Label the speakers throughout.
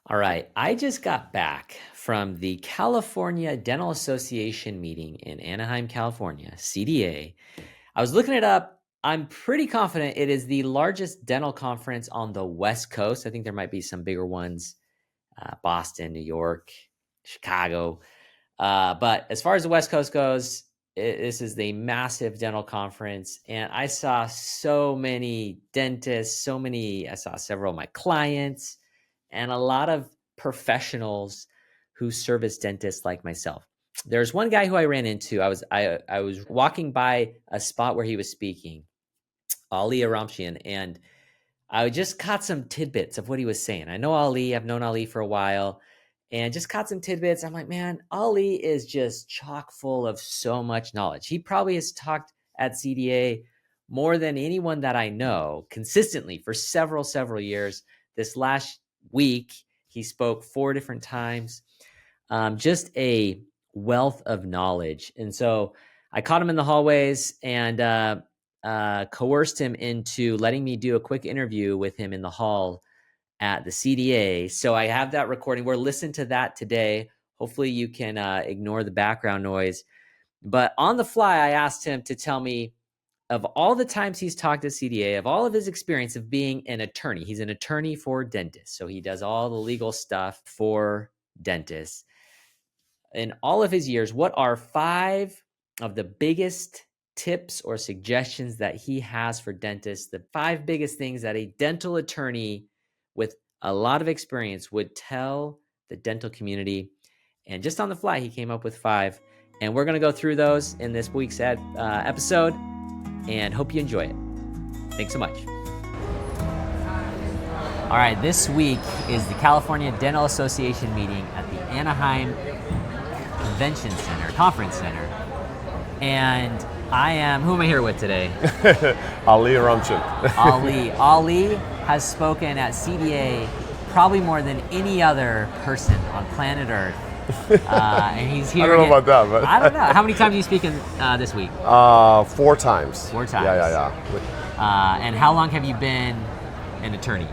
Speaker 1: All right. I just got back from the California Dental Association meeting in Anaheim, California, CDA. I was looking it up. I'm pretty confident it is the largest dental conference on the West Coast. I think there might be some bigger ones, Boston, New York, Chicago. But as far as the West Coast goes, this is the massive dental conference. And I saw so many dentists, I saw several of my clients and a lot of professionals who serve as dentists like myself. There's one guy who I ran into. I was walking by a spot where he was speaking, Ali Oromchian, and I just caught some tidbits of what he was saying. I know Ali, I've known Ali for a while, and just caught some tidbits. I'm like, man, Ali is just chock full of so much knowledge. He probably has talked at CDA more than anyone that I know consistently for several years. This last week, he spoke 4 different times. Just a wealth of knowledge. And so I caught him in the hallways and coerced him into letting me do a quick interview with him in the hall at the CDA. So I have that recording. We're listening to that today. Hopefully you can ignore the background noise. But on the fly, I asked him to tell me of all the times he's talked to CDA, of all of his experience of being an attorney. He's an attorney for dentists. So he does all the legal stuff for dentists. In all of his years, what are 5 of the biggest tips or suggestions that he has for dentists? The 5 biggest things that a dental attorney with a lot of experience would tell the dental community. And just on the fly, he came up with 5. And we're going to go through those in this week's episode. And hope you enjoy it. Thanks so much. All right, this week is the California Dental Association meeting at the Anaheim Conference Center. And who am I here with today?
Speaker 2: Ali Oromchian.
Speaker 1: Ali has spoken at CDA probably more than any other person on planet Earth. And he's here.
Speaker 2: I don't know about that, but
Speaker 1: I don't know. How many times are you speaking this week?
Speaker 2: 4 times.
Speaker 1: 4 times.
Speaker 2: Yeah.
Speaker 1: And how long have you been an attorney?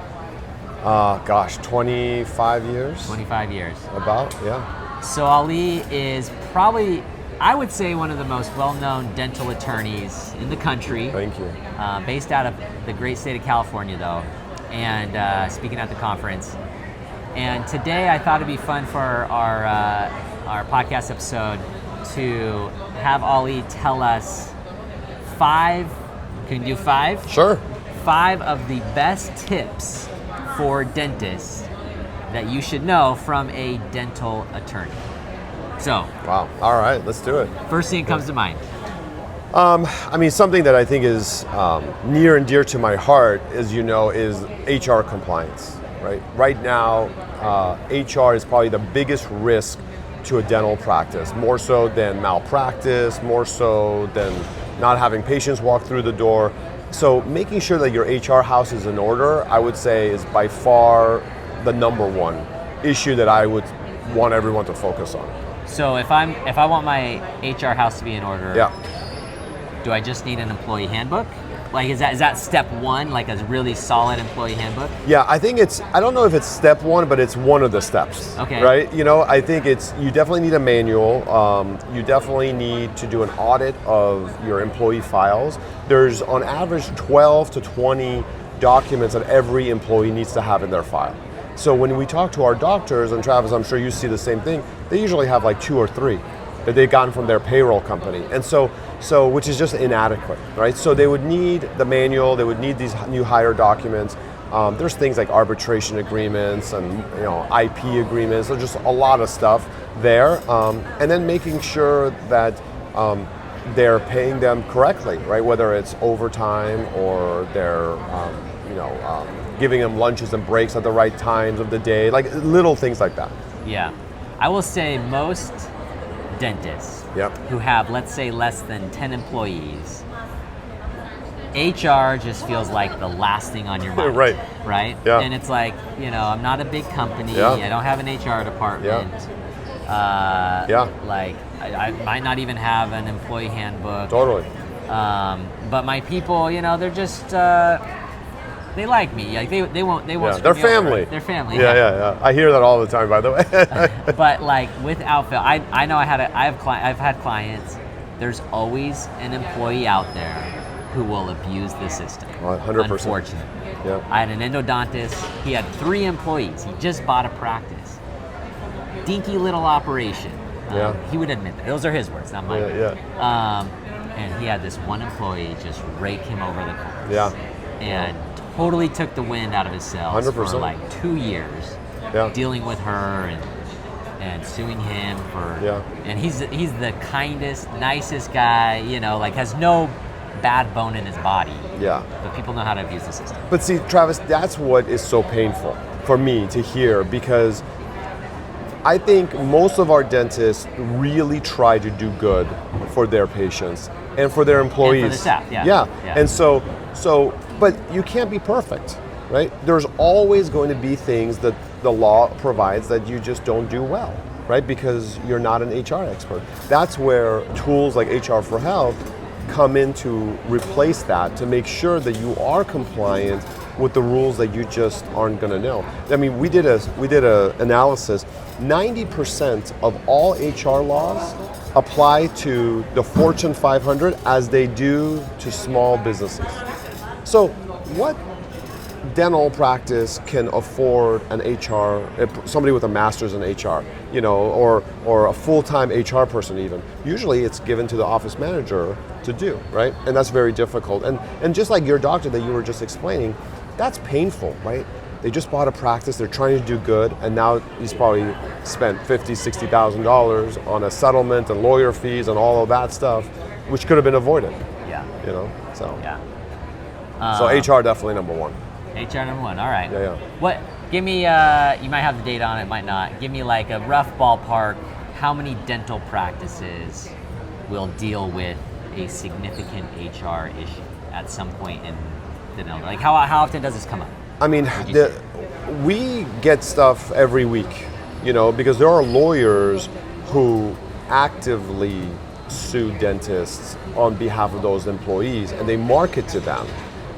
Speaker 2: 25 years.
Speaker 1: 25 years.
Speaker 2: About, yeah.
Speaker 1: So Ali is probably, I would say, one of the most well-known dental attorneys in the country.
Speaker 2: Thank you.
Speaker 1: Based out of the great state of California, though, and speaking at the conference. And today I thought it'd be fun for our podcast episode to have Ali tell us 5, can you do 5?
Speaker 2: Sure.
Speaker 1: 5 of the best tips for dentists that you should know from a dental attorney. So.
Speaker 2: Wow. All right, let's do it.
Speaker 1: First thing that comes to mind.
Speaker 2: Something that I think is near and dear to my heart, as you know, is HR compliance. Right now, HR is probably the biggest risk to a dental practice, more so than malpractice, more so than not having patients walk through the door. So making sure that your HR house is in order, I would say, is by far the number one issue that I would want everyone to focus on.
Speaker 1: So if I want my HR house to be in order, do I just need an employee handbook? Like, is that step 1, like a really solid employee handbook?
Speaker 2: Yeah, I think I don't know if it's step 1, but it's one of the steps.
Speaker 1: Okay.
Speaker 2: Right? I think you definitely need a manual. You definitely need to do an audit of your employee files. There's on average 12 to 20 documents that every employee needs to have in their file. So when we talk to our doctors, and Travis, I'm sure you see the same thing, they usually have like 2 or 3 that they've gotten from their payroll company. And so which is just inadequate, right? So they would need the manual, they would need these new hire documents. There's things like arbitration agreements and IP agreements. There's just a lot of stuff there. And then making sure that they're paying them correctly, right? Whether it's overtime or they're giving them lunches and breaks at the right times of the day, like little things like that.
Speaker 1: Yeah, I will say most dentists who have, let's say, less than 10 employees, HR just feels like the last thing on your mind. Right?
Speaker 2: Yeah.
Speaker 1: And it's like, I'm not a big company. I don't have an HR department. Like, I might not even have an employee handbook.
Speaker 2: Totally.
Speaker 1: But my people, they're just, they like me. Like they won't
Speaker 2: Yeah,
Speaker 1: screw
Speaker 2: they're
Speaker 1: me over.
Speaker 2: family.
Speaker 1: They're family.
Speaker 2: Yeah. I hear that all the time, by the way.
Speaker 1: But like without fail, I know I've had clients. There's always an employee out there who will abuse the system.
Speaker 2: 100%.
Speaker 1: Unfortunately.
Speaker 2: Yeah.
Speaker 1: I had an endodontist. He had 3 employees. He just bought a practice. Dinky little operation.
Speaker 2: Yeah.
Speaker 1: He would admit that. Those are his words, not mine.
Speaker 2: Yeah.
Speaker 1: And he had this one employee just rake him over the coals.
Speaker 2: Yeah.
Speaker 1: And totally took the wind out of his sails
Speaker 2: 100%.
Speaker 1: for like 2 years.
Speaker 2: Yeah.
Speaker 1: Dealing with her and suing him for.
Speaker 2: Yeah.
Speaker 1: And he's the kindest, nicest guy. Like has no bad bone in his body.
Speaker 2: Yeah.
Speaker 1: But people know how to abuse the system.
Speaker 2: But see, Travis, that's what is so painful for me to hear, because I think most of our dentists really try to do good for their patients and for their employees.
Speaker 1: And for the staff, yeah.
Speaker 2: Yeah. And so, but you can't be perfect, right? There's always going to be things that the law provides that you just don't do well, right? Because you're not an HR expert. That's where tools like HR for Health come in to replace that, to make sure that you are compliant with the rules that you just aren't going to know. I mean, we did a analysis. 90% of all HR laws apply to the Fortune 500 as they do to small businesses. So what dental practice can afford an HR, somebody with a master's in HR, or a full-time HR person even? Usually it's given to the office manager to do, right? And that's very difficult. And just like your doctor that you were just explaining, that's painful, right? They just bought a practice, they're trying to do good, and now he's probably spent $50,000, $60,000 on a settlement and lawyer fees and all of that stuff, which could have been avoided.
Speaker 1: Yeah.
Speaker 2: So.
Speaker 1: Yeah.
Speaker 2: So HR definitely number one.
Speaker 1: HR number 1. All right.
Speaker 2: Yeah.
Speaker 1: What? Give me. You might have the data on it, might not. Give me like a rough ballpark. How many dental practices will deal with a significant HR issue at some point in the dental? Like how often does this come up?
Speaker 2: I mean, we get stuff every week, because there are lawyers who actively sue dentists on behalf of those employees, and they market to them.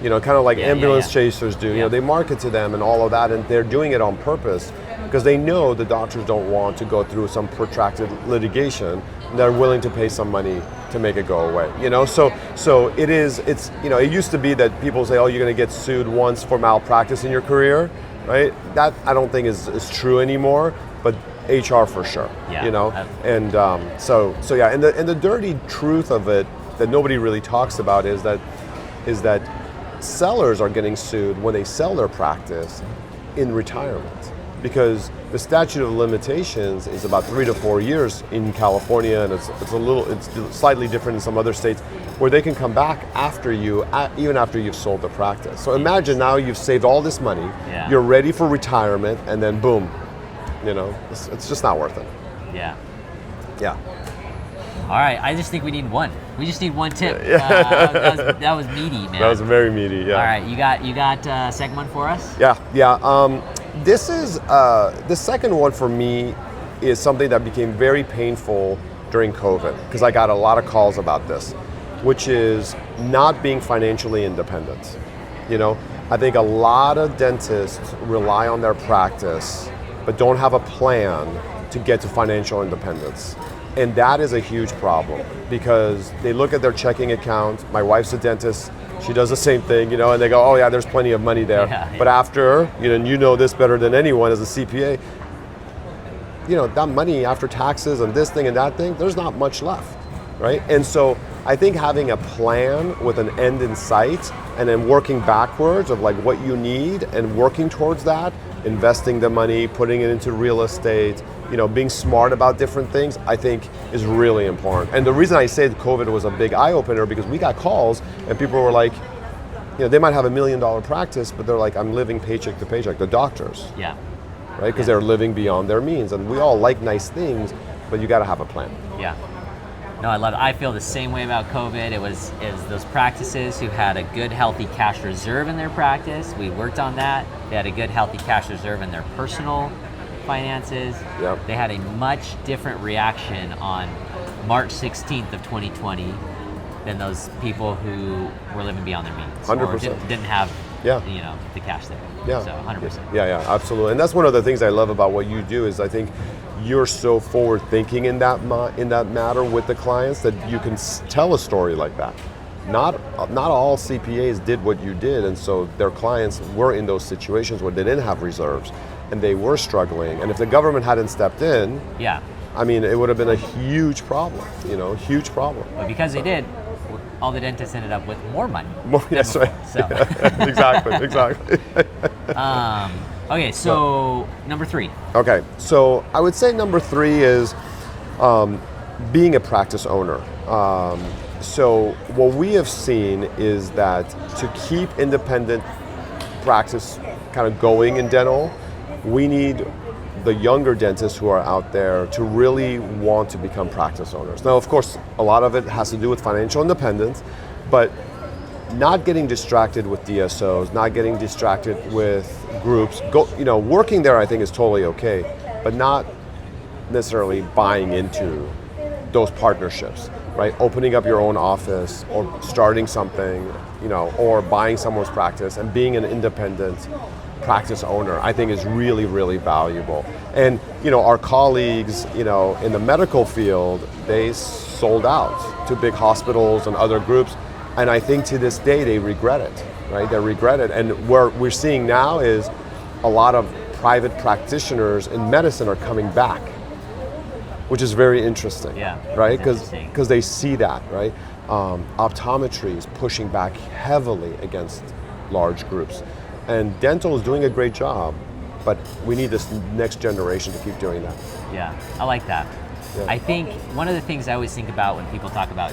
Speaker 2: Kind of like ambulance chasers do. They market to them and all of that, and they're doing it on purpose because they know the doctors don't want to go through some protracted litigation. And they're willing to pay some money to make it go away. So it used to be that people say, oh, you're going to get sued once for malpractice in your career, right? That I don't think is true anymore, but HR for sure.
Speaker 1: Yeah.
Speaker 2: And so yeah, and the dirty truth of it that nobody really talks about is that sellers are getting sued when they sell their practice in retirement, because the statute of limitations is about 3 to 4 years in California, and it's slightly different in some other states, where they can come back after you, even after you've sold the practice. So imagine now you've saved all this money, you're ready for retirement, and then boom, it's just not worth it.
Speaker 1: Yeah.
Speaker 2: Yeah.
Speaker 1: All right, I just think we need one. We just need one tip. That was meaty, man.
Speaker 2: That was very meaty, yeah.
Speaker 1: All right, you got second one for us?
Speaker 2: Yeah. This is the second one for me is something that became very painful during COVID, because I got a lot of calls about this, which is not being financially independent. I think a lot of dentists rely on their practice, but don't have a plan to get to financial independence. And that is a huge problem, because they look at their checking account. My wife's a dentist. She does the same thing, and they go, oh yeah, there's plenty of money there.
Speaker 1: Yeah.
Speaker 2: But after, you know this better than anyone as a CPA, that money after taxes and this thing and that thing, there's not much left, right? And so I think having a plan with an end in sight, and then working backwards of like what you need and working towards that, investing the money, putting it into real estate, being smart about different things, I think is really important. And the reason I say that COVID was a big eye-opener, because we got calls and people were like, they might have $1 million practice, but they're like, I'm living paycheck to paycheck, the doctors.
Speaker 1: Yeah.
Speaker 2: Right? Because they're living beyond their means. And we all like nice things, but you got to have a plan.
Speaker 1: Yeah. No, I love it. I feel the same way about COVID. It was those practices who had a good, healthy cash reserve in their practice. We worked on that. They had a good, healthy cash reserve in their personal finances.
Speaker 2: Yep.
Speaker 1: They had a much different reaction on March 16th of 2020 than those people who were living beyond their means.
Speaker 2: 100%.
Speaker 1: Or didn't have
Speaker 2: Yeah.
Speaker 1: the cash there.
Speaker 2: Yeah.
Speaker 1: So 100%.
Speaker 2: Yeah, absolutely. And that's one of the things I love about what you do is I think you're so forward thinking in that matter with the clients that you can tell a story like that. Not all CPAs did what you did, and so their clients were in those situations where they didn't have reserves and they were struggling. And if the government hadn't stepped in,
Speaker 1: yeah,
Speaker 2: I mean, it would have been a huge problem, huge problem.
Speaker 1: But because they did, all the dentists ended up with more money.
Speaker 2: That's right.
Speaker 1: So.
Speaker 2: Exactly.
Speaker 1: Okay, so number 3.
Speaker 2: Okay, so I would say number 3 is being a practice owner. So what we have seen is that to keep independent practice kind of going in dental, we need the younger dentists who are out there to really want to become practice owners. Now, of course, a lot of it has to do with financial independence, but not getting distracted with DSOs, not getting distracted with groups. Working there I think is totally okay, but not necessarily buying into those partnerships, right? Opening up your own office or starting something, or buying someone's practice and being an independent practice owner, I think is really, really valuable. And, our colleagues, in the medical field, they sold out to big hospitals and other groups. And I think to this day, they regret it, right? They regret it. And what we're seeing now is a lot of private practitioners in medicine are coming back, which is very interesting, right? Because they see that, right? Optometry is pushing back heavily against large groups. And dental is doing a great job, but we need this next generation to keep doing that.
Speaker 1: Yeah, I like that.
Speaker 2: Yeah.
Speaker 1: I think one of the things I always think about when people talk about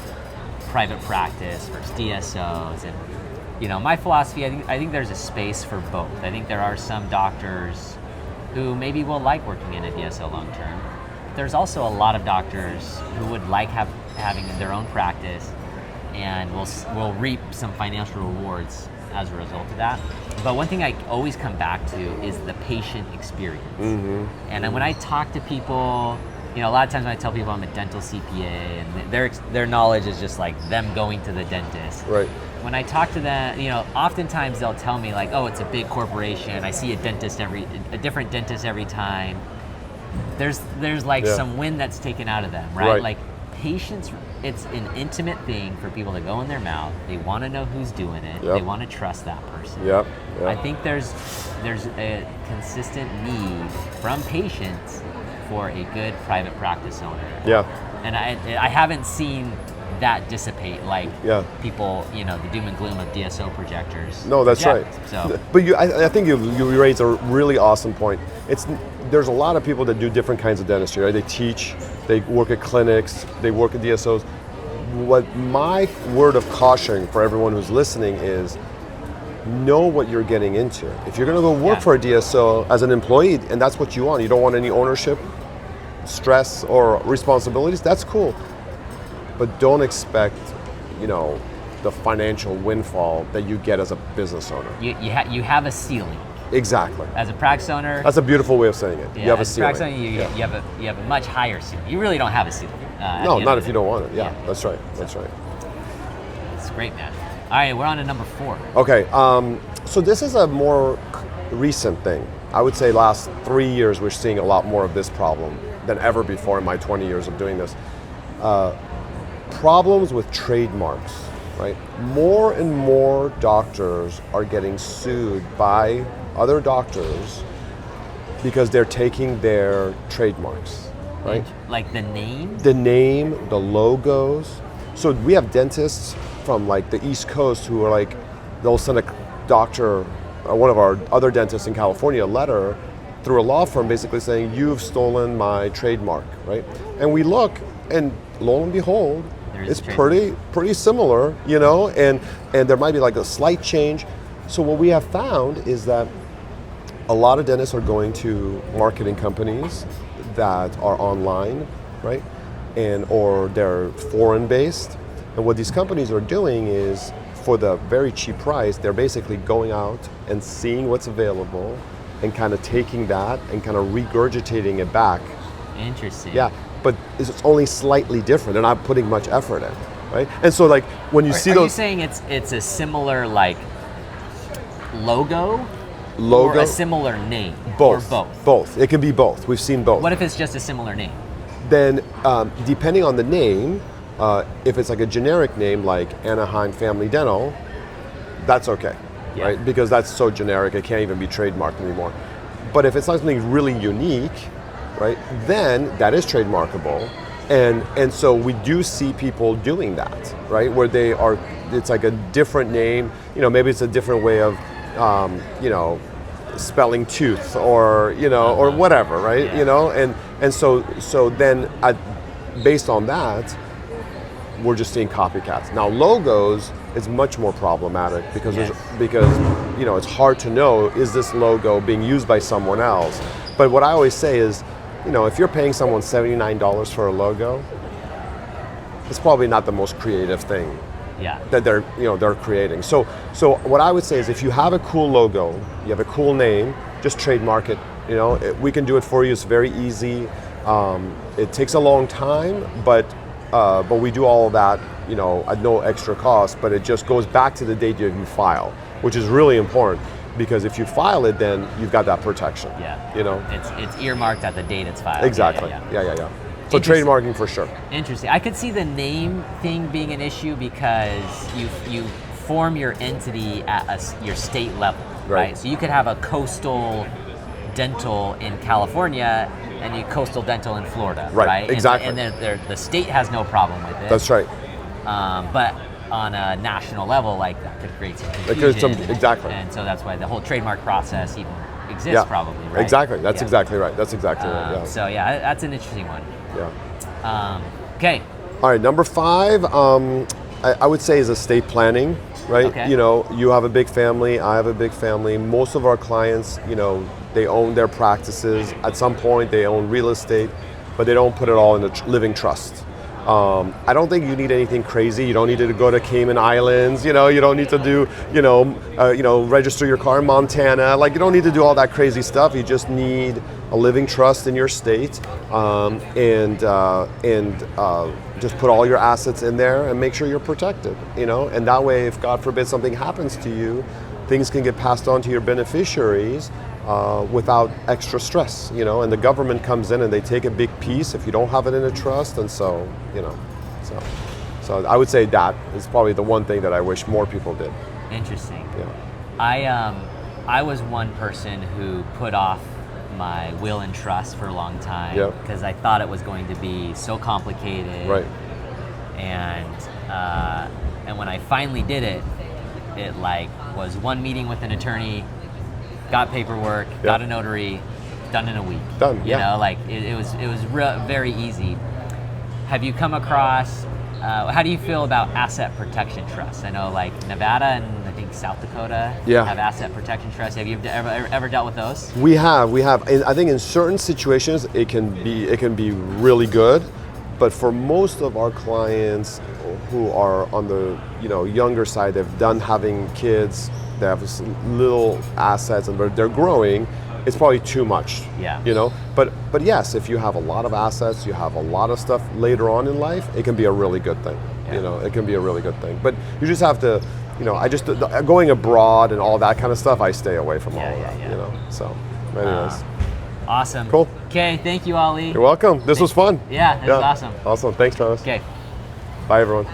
Speaker 1: private practice versus DSOs, and my philosophy, I think there's a space for both. I think there are some doctors who maybe will like working in a DSO long term. There's also a lot of doctors who would like having their own practice and will reap some financial rewards as a result of that. But one thing I always come back to is the patient experience.
Speaker 2: Mm-hmm.
Speaker 1: And when I talk to people, a lot of times when I tell people I'm a dental CPA, and their knowledge is just like them going to the dentist.
Speaker 2: Right.
Speaker 1: When I talk to them, oftentimes they'll tell me like, oh, it's a big corporation. I see a different dentist every time. There's like some wind that's taken out of them, right? Like patients, it's an intimate thing for people to go in their mouth. They want to know who's doing it. They want to trust that person.
Speaker 2: Yep.
Speaker 1: I think there's a consistent need from patients for a good private practice owner.
Speaker 2: Yeah.
Speaker 1: And I haven't seen that dissipate like people, the doom and gloom of DSO projectors.
Speaker 2: No, that's right.
Speaker 1: So,
Speaker 2: but I think you raised a really awesome point. There's a lot of people that do different kinds of dentistry, right? They teach, they work at clinics, they work at DSOs. What my word of caution for everyone who's listening is know what you're getting into. If you're going to go work for a DSO as an employee, and that's what you want, you don't want any ownership, stress, or responsibilities, that's cool. But don't expect, the financial windfall that you get as a business owner.
Speaker 1: You have a ceiling.
Speaker 2: Exactly.
Speaker 1: As a practice owner,
Speaker 2: that's a beautiful way of saying it. You have a ceiling.
Speaker 1: As a practice owner, you have a much higher ceiling. You really don't have a ceiling.
Speaker 2: No, not if you don't want it. Yeah, that's right. That's right.
Speaker 1: It's great, man. All right, we're on to number 4.
Speaker 2: Okay, so this is a more recent thing. I would say last 3 years we're seeing a lot more of this problem than ever before in my 20 years of doing this. Problems with trademarks, right? More and more doctors are getting sued by other doctors because they're taking their trademarks, right?
Speaker 1: Like the name?
Speaker 2: The name, the logos. So we have dentists from like the East Coast who are like, they'll send a doctor, one of our other dentists in California, a letter through a law firm basically saying, you've stolen my trademark, right? And we look, and lo and behold, it's pretty similar, and there might be like a slight change. So what we have found is that a lot of dentists are going to marketing companies that are online, right? Or they're foreign based. And what these companies are doing is, for the very cheap price, they're basically going out and seeing what's available and kind of taking that and kind of regurgitating it back.
Speaker 1: Interesting.
Speaker 2: Yeah, but it's only slightly different. They're not putting much effort in, right? And so like when you see those...
Speaker 1: Are you saying it's a similar like logo
Speaker 2: Logo,
Speaker 1: or a similar name?
Speaker 2: both.
Speaker 1: Or both?
Speaker 2: Both. It can be both. We've seen both.
Speaker 1: What if it's just a similar name?
Speaker 2: Then, depending on the name, if it's like a generic name like Anaheim Family Dental, that's okay,
Speaker 1: Yeah.
Speaker 2: right? Because that's so generic, it can't even be trademarked anymore. But if it's something really unique, right, then that is trademarkable. And so we do see people doing that, right? Where they are, it's like a different name, maybe it's a different way of, spelling tooth or, or whatever, right?
Speaker 1: Yeah.
Speaker 2: And so then based on that, we're just seeing copycats. Now logos is much more problematic because it's hard to know, is this logo being used by someone else? But what I always say is, if you're paying someone $79 for a logo, it's probably not the most creative thing that they're creating. So what I would say is, if you have a cool logo, you have a cool name, just trademark it. We can do it for you. It's very easy. It takes a long time, but we do all of that, at no extra cost. But it just goes back to the date you file, which is really important. Because if you file it, then you've got that protection.
Speaker 1: Yeah. It's earmarked at the date it's filed.
Speaker 2: Exactly. Yeah. So trademarking for sure.
Speaker 1: Interesting. I could see the name thing being an issue because you form your entity at your state level, right? So you could have a coastal dental in California and you coastal dental in Florida, right?
Speaker 2: Exactly.
Speaker 1: And then the state has no problem with it.
Speaker 2: That's right.
Speaker 1: But on a national level, like, that could create some confusion.
Speaker 2: Exactly.
Speaker 1: And so that's why the whole trademark process even exists, probably, right?
Speaker 2: Exactly. That's exactly right. That's exactly right. Yeah.
Speaker 1: So yeah, that's an interesting one.
Speaker 2: Yeah.
Speaker 1: Okay.
Speaker 2: All right. Number 5, I would say, is estate planning. Right.
Speaker 1: Okay.
Speaker 2: You have a big family. I have a big family. Most of our clients, they own their practices. At some point, they own real estate, but they don't put it all in a living trust. I don't think you need anything crazy. You don't need to go to Cayman Islands. You don't need to do, register your car in Montana. Like, you don't need to do all that crazy stuff. You just need a living trust in your state, and just put all your assets in there and make sure you're protected. And that way, if God forbid something happens to you, things can get passed on to your beneficiaries without extra stress, and the government comes in and they take a big piece if you don't have it in a trust, and so I would say that is probably the one thing that I wish more people did.
Speaker 1: Interesting.
Speaker 2: Yeah.
Speaker 1: I was one person who put off my will and trust for a long time because I thought it was going to be so complicated.
Speaker 2: Right.
Speaker 1: And when I finally did it, it was one meeting with an attorney, got paperwork, got a notary, done in a week.
Speaker 2: Done.
Speaker 1: It was very easy. Have you come across? How do you feel about asset protection trusts? I know Nevada and I think South Dakota have asset protection trusts. Have you ever dealt with those? We have.
Speaker 2: And I think in certain situations it can be really good, but for most of our clients who are on the younger side, they've done having kids, they have little assets and they're growing, it's probably too much. But yes, if you have a lot of assets, you have a lot of stuff later on in life, it can be a really good thing. It can be a really good thing. But you just have to, going abroad and all that kind of stuff, I stay away from all of that. So anyways.
Speaker 1: Awesome.
Speaker 2: Cool.
Speaker 1: Okay, thank you, Ali.
Speaker 2: You're welcome. This was fun.
Speaker 1: Yeah, it was awesome.
Speaker 2: Awesome. Thanks, Travis.
Speaker 1: Okay.
Speaker 2: Bye, everyone.